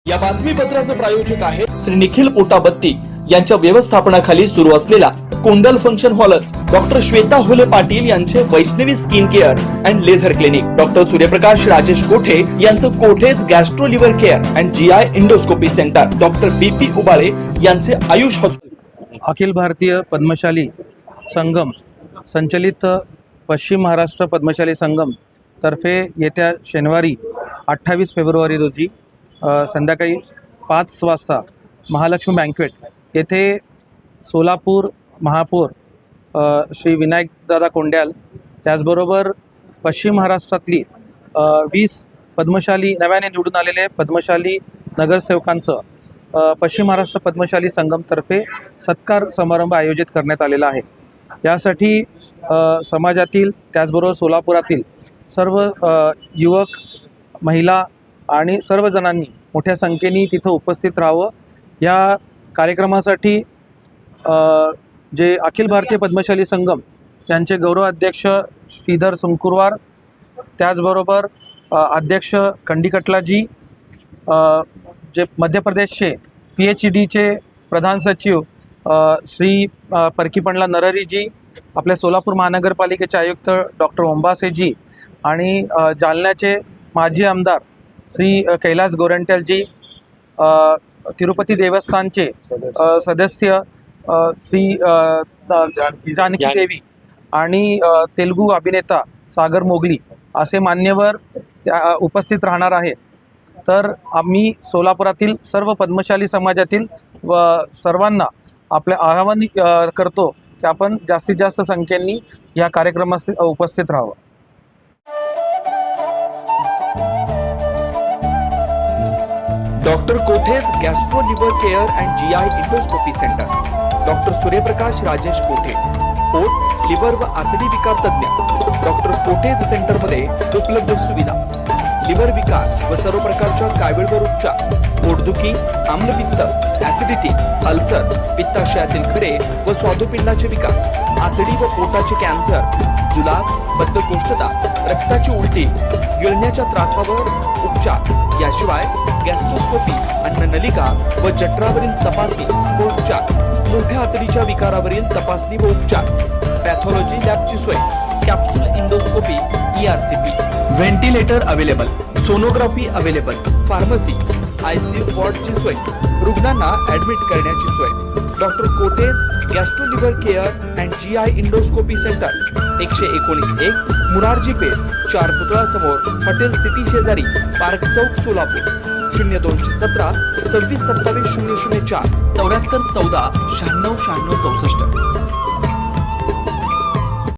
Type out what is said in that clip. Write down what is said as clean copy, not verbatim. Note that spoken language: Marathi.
या बातमीपत्राचे प्रायोजक आहे श्री निखिल पोटाबत्ती यांच्या व्यवस्थापनाखाली सुरू असलेला कोंडल फंक्शन हॉलच, डॉक्टर श्वेता होले पाटील यांचे Vaishnavi skin care and laser clinic, doctor Suryaprakash Rajesh Kothe यांचं कोठेज gastro liver care and GI endoscopy centre, doctor BP Ubale यांचे आयुष हॉस्पिटल. अखिल भारतीय पद्मशाली संगम संचलित पश्चिम महाराष्ट्र पद्मशाली संगम तर्फे येत्या शनिवारी 28 फेब्रुवारी रोजी संध्याकाळी 5 वाजता महालक्ष्मी बँक्वेट येथे सोलापूर महापौर श्री विनायकदादा कोंड्याल, त्याचबरोबर पश्चिम महाराष्ट्रातली 20 पद्मशाली नव्याने निवडून आलेले पद्मशाली नगरसेवकांचं पश्चिम महाराष्ट्र पद्मशाली संगमतर्फे सत्कार समारंभ आयोजित करण्यात आलेला आहे. यासाठी समाजातील त्याचबरोबर सोलापुरातील सर्व युवक, महिला आणि सर्वजणांनी मोठ्या संख्येने तिथं उपस्थित राहावं. या कार्यक्रमासाठी जे अखिल भारतीय पद्मशाली संगम यांचे गौरव अध्यक्ष श्रीधर सुंकुरवार, त्याचबरोबर अध्यक्ष कंडीकटलाजी, जे मध्य प्रदेशचे PHEDचे प्रधान सचिव श्री परकीपंडला नरहरीजी, आपल्या सोलापूर महानगरपालिकेचे आयुक्त डॉक्टर ओंबासेजी आणि जालन्याचे माजी आमदार श्री कैलास गोरंट्यालजी, तिरुपती देवस्थानचे सदस्य श्री जानकी देवी आणि तेलुगू अभिनेता सागर मोगली असे मान्यवर उपस्थित राहणार आहेत. तर आम्ही सोलापुरातील सर्व पद्मशाली समाजातील व सर्वांना आपले आवाहन करतो की आपण जास्तीत जास्त संख्येने या कार्यक्रमास उपस्थित राहावं. डॉक्टर कोठेज gastro liver care and GI endoscopy centre, doctor Suryaprakash Rajesh कोठे, पोट, लिव्हर व आतडी विकार तज्ञ. डॉक्टर कोठेज सेंटरमध्ये उपलब्ध सुविधा: लिव्हर विकार व सर्व प्रकारच्या कावीळवर उपचार, पोटदुखी, आम्लपित्त, ऍसिडिटी, अल्सर, पित्ताशयातील खडे व स्वादुपिंडाचे विकार, आतडी व पोटाचे कॅन्सर, जुलाब, बद्धकोष्ठता, रक्ताची उलटी, गिळण्याच्या त्रासावर उपचार. याशिवाय गॅस्ट्रोस्कोपी, अन्ननलिका व जठरावरील तपासणी व उपचार, मोठ्या आतडीच्या विकारावरील तपासणी व उपचार, पॅथॉलॉजी लॅबची सोय, capsule endoscopy, ERCP, ventilator available, sonography available, pharmacy, ICU वॉर्डची सोय, रुग्णांना ऍडमिट करण्याची सोय. डॉक्टर कोटेज gastro liver care and GI endoscopy centre, 119-1 Murarji Peth, 4 पुतळा समोर, हॉटेल सिटी शेजारी, पार्क चौक, सोलापूर. 0217 26 27 004 74 14 96 96 64.